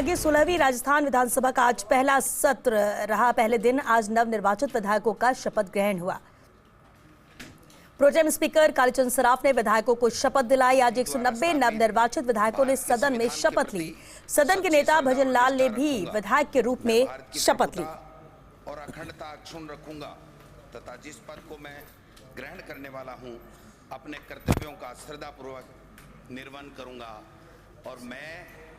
आगे 16वीं राजस्थान विधानसभा का आज पहला सत्र रहा। पहले दिन आज नवनिर्वाचित विधायकों का शपथ ग्रहण हुआ। प्रोटेम स्पीकर कालीचंद सराफ ने विधायकों को शपथ दिलाई। आज 190 नवनिर्वाचित विधायकों ने सदन में शपथ ली। सदन के नेता भजन लाल ने भी विधायक के रूप में शपथ ली। और अखंडता अक्षुण्ण रखूंगा तथा जिस पद को मैं ग्रहण करने वाला हूं, अपने कर्तव्यों का श्रद्धापूर्वक निर्वहन करूंगा। और मैं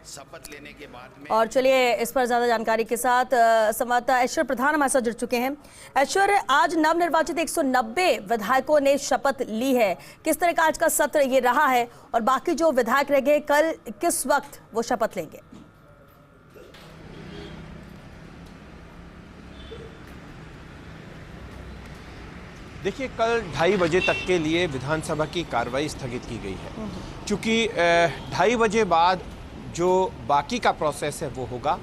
शपथ लेने के बाद में चलिए इस पर ज्यादा जानकारी के साथ संवाददाता ऐश्वर्य प्रधान हमारे साथ जुड़ चुके हैं। ऐश्वर्य, आज नवनिर्वाचित 190 विधायकों ने शपथ ली है। किस तरह का आज का सत्र ये रहा है और बाकी जो विधायक रह गए कल किस वक्त वो शपथ लेंगे? देखिए, कल 2:30 बजे तक के लिए विधानसभा की कार्रवाई स्थगित की गई है, क्योंकि 2:30 बजे बाद जो बाकी का प्रोसेस है वो होगा।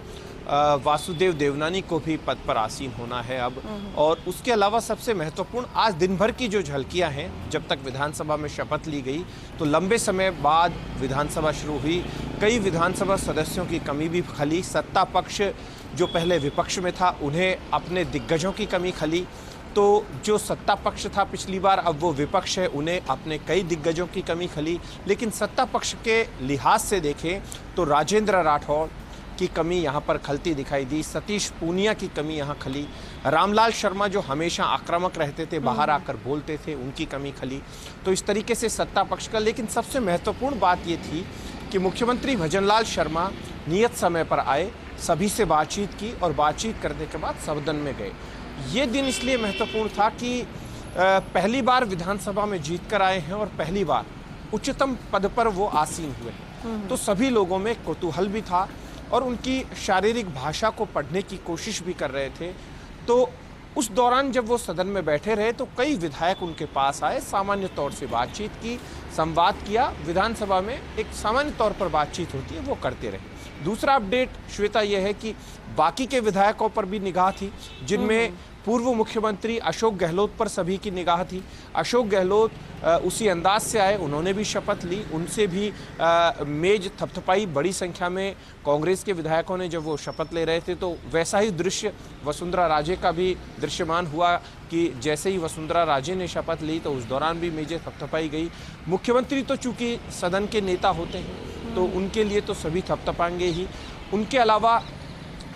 वासुदेव देवनानी को भी पद पर आसीन होना है अब। और उसके अलावा सबसे महत्वपूर्ण आज दिन भर की जो झलकियां हैं, जब तक विधानसभा में शपथ ली गई तो लंबे समय बाद विधानसभा शुरू हुई। कई विधानसभा सदस्यों की कमी भी खली। सत्ता पक्ष जो पहले विपक्ष में था उन्हें अपने दिग्गजों की कमी खली, तो जो सत्ता पक्ष था पिछली बार अब वो विपक्ष है, उन्हें अपने कई दिग्गजों की कमी खली। लेकिन सत्ता पक्ष के लिहाज से देखें तो राजेंद्र राठौड़ की कमी यहाँ पर खलती दिखाई दी। सतीश पूनिया की कमी यहाँ खली। रामलाल शर्मा जो हमेशा आक्रामक रहते थे, बाहर आकर बोलते थे, उनकी कमी खली। तो इस तरीके से सत्ता पक्ष का। लेकिन सबसे महत्वपूर्ण बात ये थी कि मुख्यमंत्री भजनलाल शर्मा नियत समय पर आए, सभी से बातचीत की और बातचीत करने के बाद सदन में गए। ये दिन इसलिए महत्वपूर्ण था कि पहली बार विधानसभा में जीत कर आए हैं और पहली बार उच्चतम पद पर वो आसीन हुए हैं। तो सभी लोगों में कौतूहल भी था और उनकी शारीरिक भाषा को पढ़ने की कोशिश भी कर रहे थे। तो उस दौरान जब वो सदन में बैठे रहे तो कई विधायक उनके पास आए, सामान्य तौर से बातचीत की, संवाद किया। विधानसभा में एक सामान्य तौर पर बातचीत होती है, वो करते रहे। दूसरा अपडेट श्वेता यह है कि बाकी के विधायकों पर भी निगाह थी, जिनमें पूर्व मुख्यमंत्री अशोक गहलोत पर सभी की निगाह थी। अशोक गहलोत उसी अंदाज से आए, उन्होंने भी शपथ ली, उनसे भी मेज थपथपाई। बड़ी संख्या में कांग्रेस के विधायकों ने जब वो शपथ ले रहे थे तो वैसा ही दृश्य वसुंधरा राजे का भी दृश्यमान हुआ कि जैसे ही वसुंधरा राजे ने शपथ ली तो उस दौरान भी मेजें थपथपाई गई। मुख्यमंत्री तो चूंकि सदन के नेता होते हैं तो उनके लिए तो सभी थपथपाएंगे ही। उनके अलावा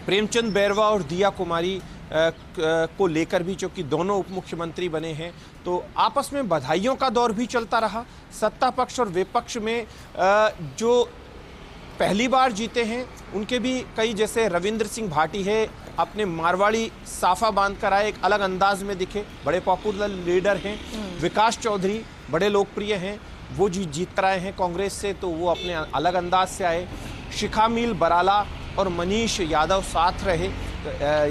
प्रेमचंद बैरवा और दिया कुमारी को लेकर भी, चूंकि दोनों उप मुख्यमंत्री बने हैं, तो आपस में बधाइयों का दौर भी चलता रहा। सत्ता पक्ष और विपक्ष में जो पहली बार जीते हैं उनके भी कई, जैसे रविंद्र सिंह भाटी है, अपने मारवाड़ी साफा बांध कर आए, एक अलग अंदाज में दिखे, बड़े पॉपुलर लीडर हैं। विकास चौधरी बड़े लोकप्रिय हैं, वो जीत कर आए हैं कांग्रेस से, तो वो अपने अलग अंदाज से आए। शिखा मील बराला और मनीष यादव साथ रहे,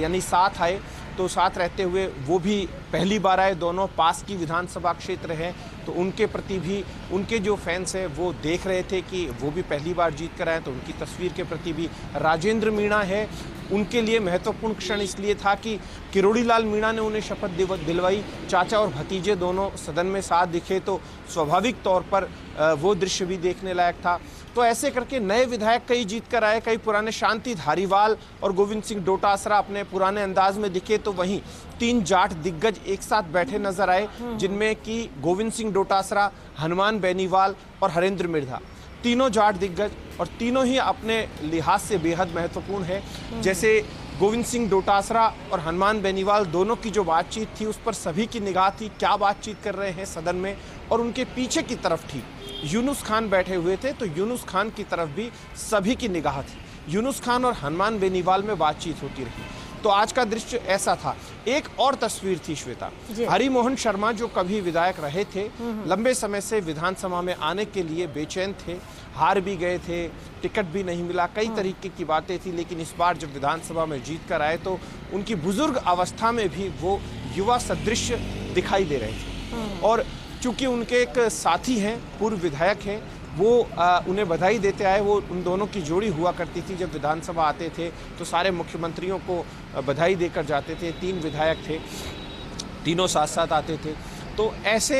यानी साथ आए, तो साथ रहते हुए वो भी पहली बार आए। दोनों पास की विधानसभा क्षेत्र है, तो उनके प्रति भी उनके जो फैंस हैं वो देख रहे थे कि वो भी पहली बार जीत कर आए, तो उनकी तस्वीर के प्रति भी। राजेंद्र मीणा है, उनके लिए महत्वपूर्ण क्षण इसलिए था कि किरोड़ी लाल मीणा ने उन्हें शपथ दिलवाई। चाचा और भतीजे दोनों सदन में साथ दिखे, तो स्वाभाविक तौर पर वो दृश्य भी देखने लायक था। तो ऐसे करके नए विधायक कई जीत कर आए, कई पुराने शांति धारीवाल और गोविंद सिंह डोटासरा अपने पुराने अंदाज में दिखे, तो वहीं 3 जाट दिग्गज एक साथ बैठे नजर आए, जिनमें कि गोविंद सिंह डोटासरा, हनुमान बेनीवाल और हरेंद्र मिर्धा, तीनों जाट दिग्गज और तीनों ही अपने लिहाज से बेहद महत्वपूर्ण है। जैसे गोविंद सिंह डोटासरा और हनुमान बेनीवाल दोनों की जो बातचीत थी उस पर सभी की निगाह थी, क्या बातचीत कर रहे हैं सदन में। और उनके पीछे की तरफ थी यूनुस खान बैठे हुए थे, तो यूनुस खान की तरफ भी सभी की निगाह थी। यूनुस खान और हनुमान बेनीवाल में बातचीत होती रही। तो आज का दृश्य ऐसा था। एक और तस्वीर थी श्वेता, हरिमोहन शर्मा जो कभी विधायक रहे थे, लंबे समय से विधानसभा में आने के लिए बेचैन थे, हार भी गए थे, टिकट भी नहीं मिला, कई तरीके की बातें थी। लेकिन इस बार जब विधानसभा में जीत कर आए तो उनकी बुजुर्ग अवस्था में भी वो युवा सदृश दिखाई दे रहे थे। और चूंकि उनके एक साथी हैं, पूर्व विधायक हैं, वो उन्हें बधाई देते आए। वो उन दोनों की जोड़ी हुआ करती थी, जब विधानसभा आते थे तो सारे मुख्यमंत्रियों को बधाई देकर जाते थे। 3 विधायक थे, तीनों साथ साथ आते थे। तो ऐसे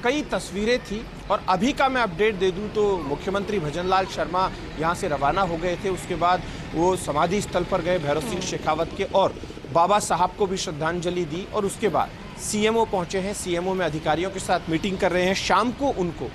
कई तस्वीरें थी। और अभी का मैं अपडेट दे दूं तो मुख्यमंत्री भजनलाल शर्मा यहाँ से रवाना हो गए थे। उसके बाद वो समाधि स्थल पर गए भैरव सिंह शेखावत के, और बाबा साहब को भी श्रद्धांजलि दी। और उसके बाद सीएमओ पहुंचे हैं, सीएमओ में अधिकारियों के साथ मीटिंग कर रहे हैं। शाम को उनको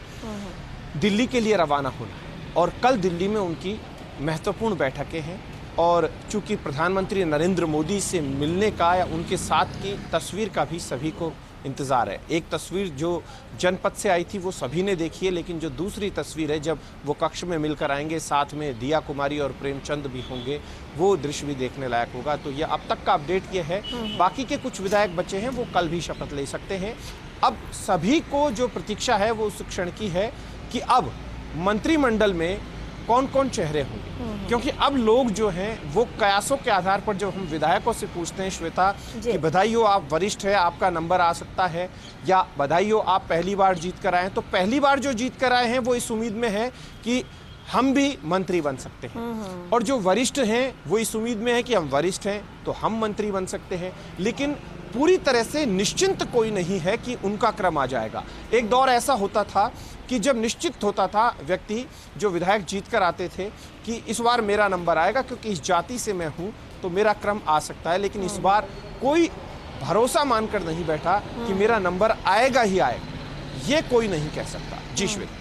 दिल्ली के लिए रवाना होना है और कल दिल्ली में उनकी महत्वपूर्ण बैठकें हैं। और चूंकि प्रधानमंत्री नरेंद्र मोदी से मिलने का या उनके साथ की तस्वीर का भी सभी को इंतज़ार है। एक तस्वीर जो जनपद से आई थी वो सभी ने देखी है, लेकिन जो दूसरी तस्वीर है जब वो कक्ष में मिलकर आएंगे, साथ में दिया कुमारी और प्रेमचंद भी होंगे, वो दृश्य भी देखने लायक होगा। तो ये अब तक का अपडेट ये है। बाकी के कुछ विधायक बचे हैं, वो कल भी शपथ ले सकते हैं। अब सभी को जो प्रतीक्षा है वो उस क्षण की है कि अब मंत्रिमंडल में कौन कौन चेहरे होंगे, क्योंकि अब लोग जो हैं वो कयासों के आधार पर जब हम विधायकों से पूछते हैं श्वेता कि बधाई हो आप वरिष्ठ है, आपका नंबर आ सकता है, या बधाई हो आप पहली बार जीत कर आए हैं, तो पहली बार जो जीत कर आए हैं वो इस उम्मीद में है कि हम भी मंत्री बन सकते हैं, और जो वरिष्ठ हैं वो इस उम्मीद में है कि हम वरिष्ठ हैं तो हम मंत्री बन सकते हैं। लेकिन पूरी तरह से निश्चिंत कोई नहीं है कि उनका क्रम आ जाएगा। एक दौर ऐसा होता था कि जब निश्चित होता था व्यक्ति जो विधायक जीत कर आते थे कि इस बार मेरा नंबर आएगा क्योंकि इस जाति से मैं हूं तो मेरा क्रम आ सकता है। लेकिन इस बार कोई भरोसा मानकर नहीं बैठा कि मेरा नंबर आएगा ही आएगा, ये कोई नहीं कह सकता। जी श्वेता।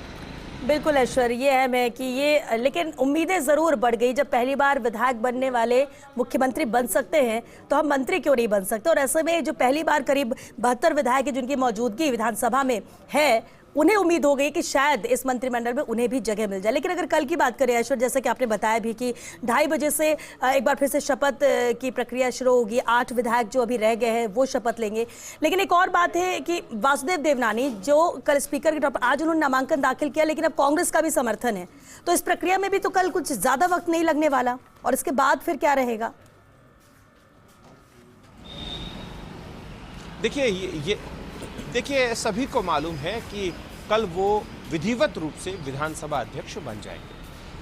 बिल्कुल ऐश्वर्य, ये है मैं कि ये, लेकिन उम्मीदें ज़रूर बढ़ गई। जब पहली बार विधायक बनने वाले मुख्यमंत्री बन सकते हैं तो हम मंत्री क्यों नहीं बन सकते। और ऐसे में जो पहली बार करीब 72 विधायक हैं जिनकी मौजूदगी विधानसभा में है, उन्हें उम्मीद हो गई कि शायद इस मंत्रिमंडल में उन्हें भी जगह मिल जाए। लेकिन अगर कल की बात करें ऐश्वर्य, जैसे कि आपने बताया भी कि 2:30 बजे से एक बार फिर से शपथ की प्रक्रिया शुरू होगी। 8 विधायक जो अभी रह गए हैं वो शपथ लेंगे। लेकिन एक और बात है कि वासुदेव देवनानी जो कल स्पीकर के तौर पर, आज उन्होंने नामांकन दाखिल किया, लेकिन अब कांग्रेस का भी समर्थन है, तो इस प्रक्रिया में भी तो कल कुछ ज्यादा वक्त नहीं लगने वाला। और इसके बाद फिर क्या रहेगा? देखिए सभी को मालूम है कि कल वो विधिवत रूप से विधानसभा अध्यक्ष बन जाएंगे।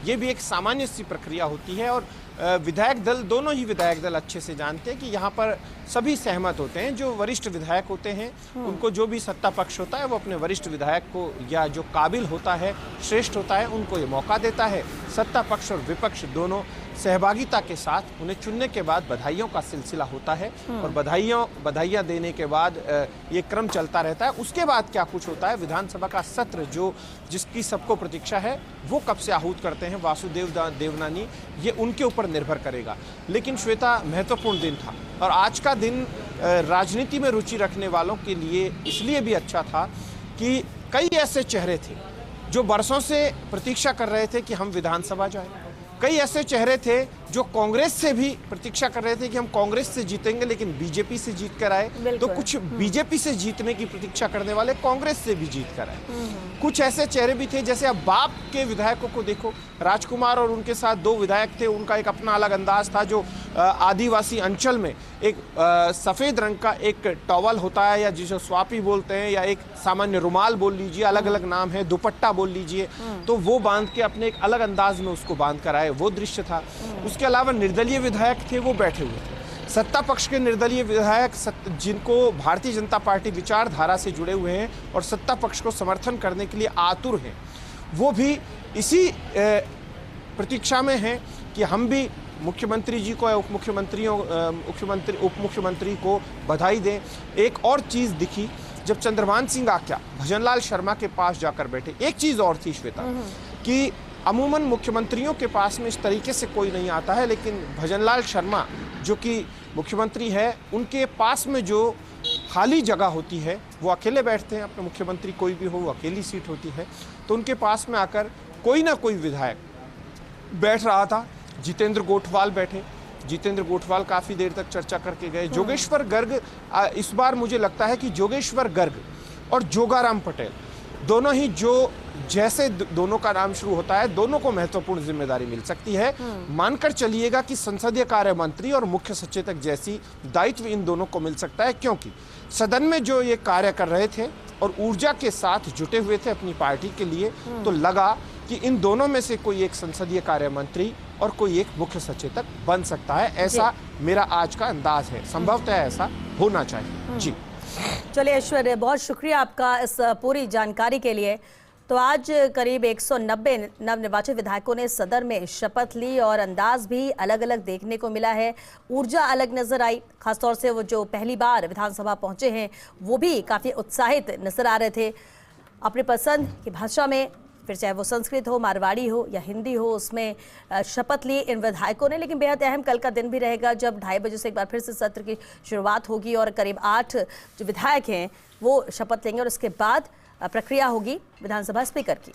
ये भी एक सामान्य सी प्रक्रिया होती है, और विधायक दल, दोनों ही विधायक दल अच्छे से जानते हैं कि यहाँ पर सभी सहमत होते हैं। जो वरिष्ठ विधायक होते हैं उनको जो भी सत्ता पक्ष होता है वो अपने वरिष्ठ विधायक को, या जो काबिल होता है, श्रेष्ठ होता है, उनको ये मौका देता है। सत्ता पक्ष और विपक्ष दोनों सहभागिता के साथ उन्हें चुनने के बाद बधाइयों का सिलसिला होता है, और बधाइयाँ देने के बाद ये क्रम चलता रहता है। उसके बाद क्या कुछ होता है, विधानसभा का सत्र जिसकी सबको प्रतीक्षा है वो कब से आहूत करते हैं वासुदेव देवनानी, ये उनके ऊपर निर्भर करेगा। लेकिन श्वेता, महत्वपूर्ण दिन था, और आज का दिन राजनीति में रुचि रखने वालों के लिए इसलिए भी अच्छा था कि कई ऐसे चेहरे थे जो बरसों से प्रतीक्षा कर रहे थे कि हम विधानसभा जाएं। कई ऐसे चेहरे थे जो कांग्रेस से भी प्रतीक्षा कर रहे थे कि हम कांग्रेस से जीतेंगे लेकिन बीजेपी से जीत कर आए। तो कुछ बीजेपी से जीतने की प्रतीक्षा करने वाले कांग्रेस से भी जीत कर आए। कुछ ऐसे चेहरे भी थे, जैसे अब बाप के विधायकों को देखो, राजकुमार और उनके साथ 2 विधायक थे, उनका एक अपना अलग अंदाज था। जो आदिवासी अंचल में एक सफ़ेद रंग का एक टॉवल होता है, या जिसे स्वापी बोलते हैं, या एक सामान्य रुमाल बोल लीजिए, अलग अलग नाम है, दुपट्टा बोल लीजिए, तो वो बांध के अपने एक अलग अंदाज में उसको बांध कर आए, वो दृश्य था। उसके अलावा निर्दलीय विधायक थे, वो बैठे हुए थे। सत्ता पक्ष के निर्दलीय विधायक जिनको भारतीय जनता पार्टी विचारधारा से जुड़े हुए हैं और सत्ता पक्ष को समर्थन करने के लिए आतुर हैं, वो भी इसी प्रतीक्षा में हैं कि हम भी मुख्यमंत्री जी को या उप मुख्यमंत्री को बधाई दें। एक और चीज़ दिखी जब चंद्रभान सिंह आक्या भजनलाल शर्मा के पास जाकर बैठे। एक चीज़ और थी श्वेता, कि अमूमन मुख्यमंत्रियों के पास में इस तरीके से कोई नहीं आता है, लेकिन भजनलाल शर्मा जो कि मुख्यमंत्री है, उनके पास में जो खाली जगह होती है वो अकेले बैठते हैं। अपने मुख्यमंत्री कोई भी हो, वो अकेली सीट होती है, तो उनके पास में आकर कोई ना कोई विधायक बैठ रहा था। जितेंद्र गोठवाल बैठे, जितेंद्र गोठवाल काफ़ी देर तक चर्चा करके गए। जोगेश्वर गर्ग, इस बार मुझे लगता है कि जोगेश्वर गर्ग और जोगाराम पटेल दोनों ही, जो जैसे दोनों का नाम शुरू होता है, दोनों को महत्वपूर्ण जिम्मेदारी मिल सकती है। मानकर चलिएगा कि संसदीय कार्य मंत्री और मुख्य सचेतक जैसी दायित्व इन दोनों को मिल सकता है, क्योंकि सदन में जो ये कार्य कर रहे थे और ऊर्जा के साथ जुटे हुए थे अपनी पार्टी के लिए, तो लगा कि इन दोनों में से कोई एक संसदीय कार्य मंत्री और कोई एक मुख्य सचेतक बन सकता है। ऐसा मेरा आज का अंदाज है, संभवतः ऐसा होना चाहिए। जी चलिए ऐश्वर्य, बहुत शुक्रिया आपका इस पूरी जानकारी के लिए। तो आज करीब 190 नवनिर्वाचित विधायकों ने सदन में शपथ ली और अंदाज भी अलग अलग देखने को मिला है। ऊर्जा अलग नजर आई, खासतौर से वो जो पहली बार विधानसभा पहुंचे हैं वो भी काफी उत्साहित नजर आ रहे थे। अपनी पसंद की भाषा में, फिर चाहे वो संस्कृत हो, मारवाड़ी हो या हिंदी हो, उसमें शपथ ली इन विधायकों ने। लेकिन बेहद अहम कल का दिन भी रहेगा जब 2:30 बजे से एक बार फिर से सत्र की शुरुआत होगी और करीब 8 जो विधायक हैं वो शपथ लेंगे और उसके बाद प्रक्रिया होगी विधानसभा स्पीकर की।